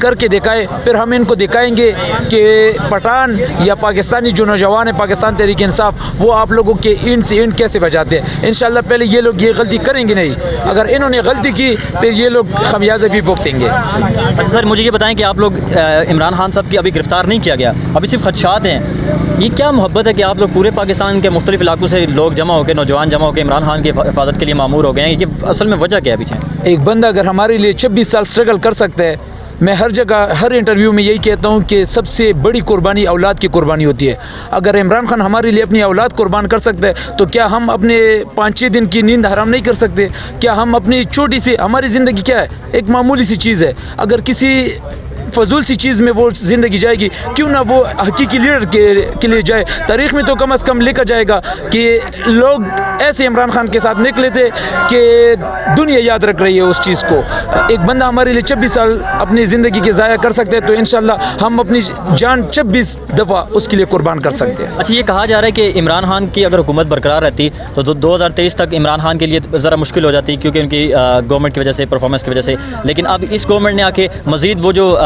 کر کے دکھائے، پھر ہم ان کو دکھائیں گے کہ پٹھان یا پاکستانی جو نوجوان ہیں پاکستان تحریک انصاف وہ آپ لوگوں کے اینڈ سے اینڈ کیسے بچاتے ہیں. انشاءاللہ پہلے یہ لوگ یہ غلطی کریں گے نہیں، اگر انہوں نے غلطی کی پھر یہ لوگ خمیازہ بھی بھگتیں گے. اچھا سر، مجھے یہ بتائیں کہ آپ لوگ عمران خان صاحب کی ابھی گرفتار نہیں کیا گیا، ابھی صرف خدشات ہیں، یہ کیا محبت ہے کہ آپ لوگ پورے پاکستان کے مختلف علاقوں سے لوگ جمع ہو کے، نوجوان جمع ہو کے عمران خان کی حفاظت کے لیے مامور ہو گئے ہیں؟ یہ اصل میں وجہ کیا ہے پیچھے؟ ایک بندہ اگر ہمارے لیے 26 سال سٹرگل کر سکتا ہے، میں ہر جگہ ہر انٹرویو میں یہی کہتا ہوں کہ سب سے بڑی قربانی اولاد کی قربانی ہوتی ہے. اگر عمران خان ہمارے لیے اپنی اولاد قربان کر سکتا ہے تو کیا ہم اپنے 5-6 دن کی نیند حرام نہیں کر سکتے؟ کیا ہم اپنی چھوٹی سی، ہماری زندگی کیا ہے، ایک معمولی سی چیز ہے، اگر کسی فضول سی چیز میں وہ زندگی جائے گی، کیوں نہ وہ حقیقی لیڈر کے لیے جائے. تاریخ میں تو کم از کم لکھا جائے گا کہ لوگ ایسے عمران خان کے ساتھ نکلے تھے کہ دنیا یاد رکھ رہی ہے اس چیز کو. ایک بندہ ہمارے لیے 26 سال اپنی زندگی کے ضائع کر سکتے ہیں تو انشاءاللہ ہم اپنی جان 26 دفعہ اس کے لیے قربان کر سکتے ہیں. اچھا، یہ کہا جا رہا ہے کہ عمران خان کی اگر حکومت برقرار رہتی تو 2023 تک عمران خان کے لیے ذرا مشکل ہو جاتی کیونکہ ان کی گورنمنٹ کی وجہ سے، پرفارمنس کی وجہ سے، لیکن اب اس گورنمنٹ نے آ کے مزید وہ جو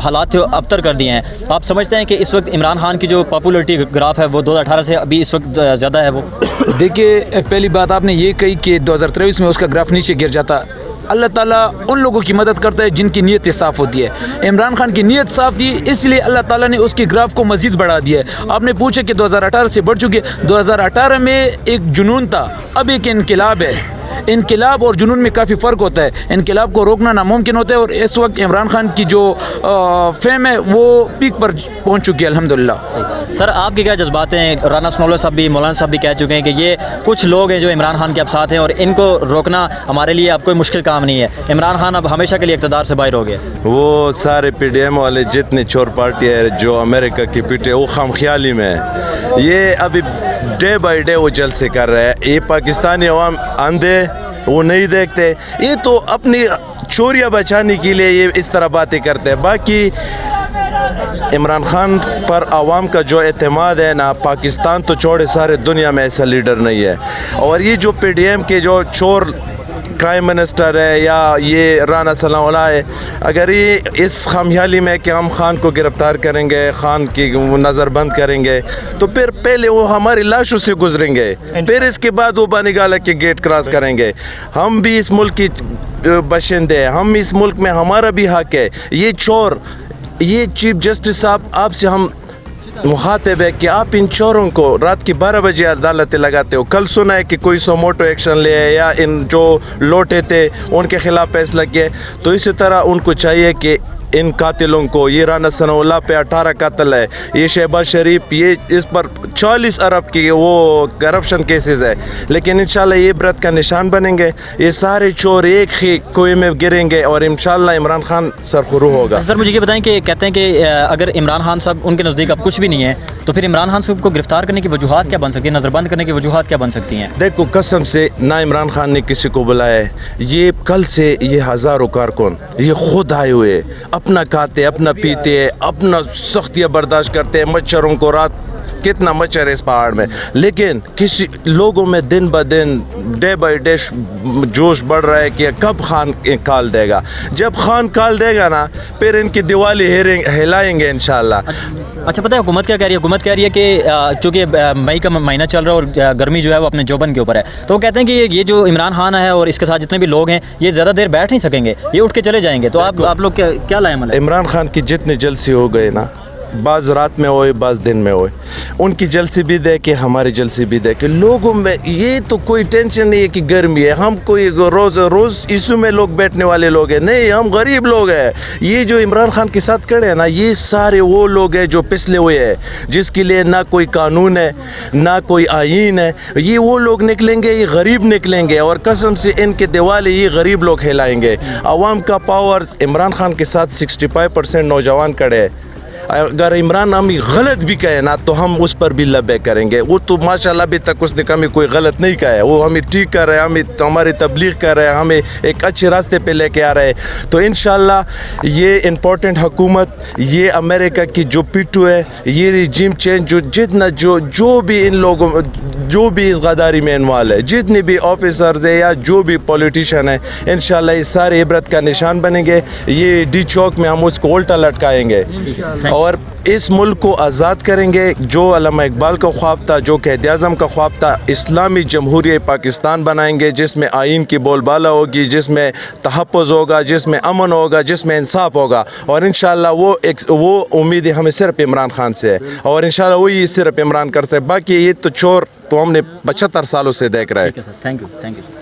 حالات تھے ابتر کر دیے ہیں. آپ سمجھتے ہیں کہ اس وقت عمران خان کی جو پاپولرٹی گراف ہے وہ 2018 سے ابھی اس وقت زیادہ ہے؟ وہ دیکھیے، پہلی بات آپ نے یہ کہی کہ 2023 میں اس کا گراف نیچے گر جاتا. اللہ تعالیٰ ان لوگوں کی مدد کرتا ہے جن کی نیت صاف ہوتی ہے. عمران خان کی نیت صاف تھی، اس لیے اللہ تعالیٰ نے اس کی گراف کو مزید بڑھا دیا ہے. آپ نے پوچھا کہ 2018 سے بڑھ چکے، 2018 میں ایک جنون تھا، اب ایک انقلاب ہے. انقلاب اور جنون میں کافی فرق ہوتا ہے. انقلاب کو روکنا ناممکن ہوتا ہے اور اس وقت عمران خان کی جو فیم ہے وہ پیک پر پہنچ چکی ہے الحمدللہ. سر، آپ کے کیا جذبات ہیں؟ رانا سنولر صاحب بھی، مولانا صاحب بھی کہہ چکے ہیں کہ یہ کچھ لوگ ہیں جو عمران خان کے اب ساتھ ہیں اور ان کو روکنا ہمارے لیے اب کوئی مشکل کام نہیں ہے. عمران خان اب ہمیشہ کے لیے اقتدار سے باہر ہو گئے. وہ سارے پی ڈی ایم والے جتنے چور پارٹی ہے جو امریکہ کی پیٹے، وہ خام خیالی میں ہے. یہ ابھی ڈے بائی ڈے وہ جلسے کر رہے ہیں. یہ پاکستانی عوام اندھے، وہ نہیں دیکھتے. یہ تو اپنی چوریاں بچانے کے لیے یہ اس طرح باتیں کرتے ہیں. باقی عمران خان پر عوام کا جو اعتماد ہے نا، پاکستان تو چھوڑے سارے دنیا میں ایسا لیڈر نہیں ہے. اور یہ جو پی ڈی ایم کے جو چور پرائم منسٹر ہے یا یہ رانا ثناء اللہ ہے، اگر یہ اس خامیالی میں کہ ہم خان کو گرفتار کریں گے، خان کی نظر بند کریں گے، تو پھر پہلے وہ ہماری لاشوں سے گزریں گے، پھر اس کے بعد وہ بانیگالہ کے گیٹ کراس کریں گے. ہم بھی اس ملک کی باشندے ہیں، ہم اس ملک میں ہمارا بھی حق ہے. یہ چور، یہ چیف جسٹس صاحب آپ سے ہم مخاطب ہے کہ آپ ان چوروں کو رات کی 12 بجے عدالتیں لگاتے ہو. کل سنا ہے کہ کوئی سوموٹو ایکشن لے یا ان جو لوٹے تھے ان کے خلاف فیصلہ کیا. تو اسی طرح ان کو چاہیے کہ ان قاتلوں کو، یہ رانا ثناء اللہ پہ 18 قتل ہے، یہ شہباز شریف، یہ اس پر 40 ارب کی وہ کرپشن کیسز ہے، لیکن انشاءاللہ یہ عبرت کا نشان بنیں گے. یہ سارے چور ایک ہی کوئے میں گریں گے اور انشاءاللہ عمران خان سرخرو ہوگا. سر، مجھے یہ بتائیں کہ کہتے ہیں کہ اگر عمران خان صاحب ان کے نزدیک اب کچھ بھی نہیں ہے تو پھر عمران خان صاحب کو گرفتار کرنے کی وجوہات کیا بن سکتی ہیں، نظر بند کرنے کی وجوہات کیا بن سکتی ہیں؟ دیکھو، قسم سے نہ عمران خان نے کسی کو بلایا ہے. یہ کل سے یہ ہزاروں کارکن یہ خود آئے ہوئے، اپنا کھاتے، اپنا پیتے، اپنا سختیاں برداشت کرتے ہیں. مچھروں کو رات کتنا مچھر ہے اس پہاڑ میں، لیکن کسی لوگوں میں دن بہ دن ڈے بائی ڈے جوش بڑھ رہا ہے کہ کب خان کال دے گا. جب خان کال دے گا نا، پھر ان کی دیوالی ہلائیں گے انشاءاللہ. اچھا، پتہ ہے حکومت کیا کہہ رہی ہے؟ حکومت کہہ رہی ہے کہ چونکہ مئی کا مہینہ چل رہا ہے اور گرمی جو ہے وہ اپنے جوبن کے اوپر ہے، تو وہ کہتے ہیں کہ یہ جو عمران خان ہے اور اس کے ساتھ جتنے بھی لوگ ہیں یہ زیادہ دیر بیٹھ نہیں سکیں گے، یہ اٹھ کے چلے جائیں گے. تو آپ لوگ کیا لائے عمل ہے؟ عمران خان کی جتنے جلسے ہو گئے نا، بعض رات میں ہوئے بعض دن میں ہوئے، ان کی جلسے بھی دیکھے، ہماری جلسے بھی دیکھے. لوگوں میں یہ تو کوئی ٹینشن نہیں ہے کہ گرمی ہے، ہم کوئی روز ایسو میں لوگ بیٹھنے والے لوگ ہیں نہیں، ہم غریب لوگ ہیں. یہ جو عمران خان کے ساتھ کھڑے ہیں نا، یہ سارے وہ لوگ ہیں جو پسلے ہوئے ہیں، جس کے لیے نہ کوئی قانون ہے نہ کوئی آئین ہے. یہ وہ لوگ نکلیں گے، یہ غریب نکلیں گے اور قسم سے ان کے دیوالے یہ غریب لوگ ہلائیں گے. عوام کا پاور عمران خان کے ساتھ 65% نوجوان کھڑے ہیں. اگر عمران ہم غلط بھی کہے نا تو ہم اس پر بھی لبے کریں گے. وہ تو ماشاءاللہ ابھی تک اس نے کمی کوئی غلط نہیں کہا ہے، وہ ہمیں ٹھیک کر رہے ہیں، ہمیں ہماری تبلیغ کر رہے ہیں، ہمیں ایک اچھے راستے پہ لے کے آ رہے ہیں. تو انشاءاللہ یہ امپورٹنٹ حکومت، یہ امریکہ کی جو پیٹو ہے، یہ ریجیم چینج جو جتنا جو بھی ان لوگوں جو بھی اس غداری میں انوالو ہے، جتنے بھی آفیسرز ہیں یا جو بھی پولیٹیشین ہیں، انشاءاللہ یہ سارے عبرت کا نشان بنیں گے. یہ ڈی چوک میں ہم اس کو الٹا لٹکائیں گے اور اس ملک کو آزاد کریں گے. جو علامہ اقبال کا خواب تھا، جو قائد اعظم کا خواب تھا، اسلامی جمہوریہ پاکستان بنائیں گے جس میں آئین کی بول بالا ہوگی، جس میں تحفظ ہوگا، جس میں امن ہوگا، جس میں انصاف ہوگا. اور انشاءاللہ وہ امید ہمیں صرف عمران خان سے ہے اور انشاءاللہ وہی صرف عمران کر سے. باقی یہ تو چور تو ہم نے 75 سالوں سے دیکھ رہے ہیں. Thank you.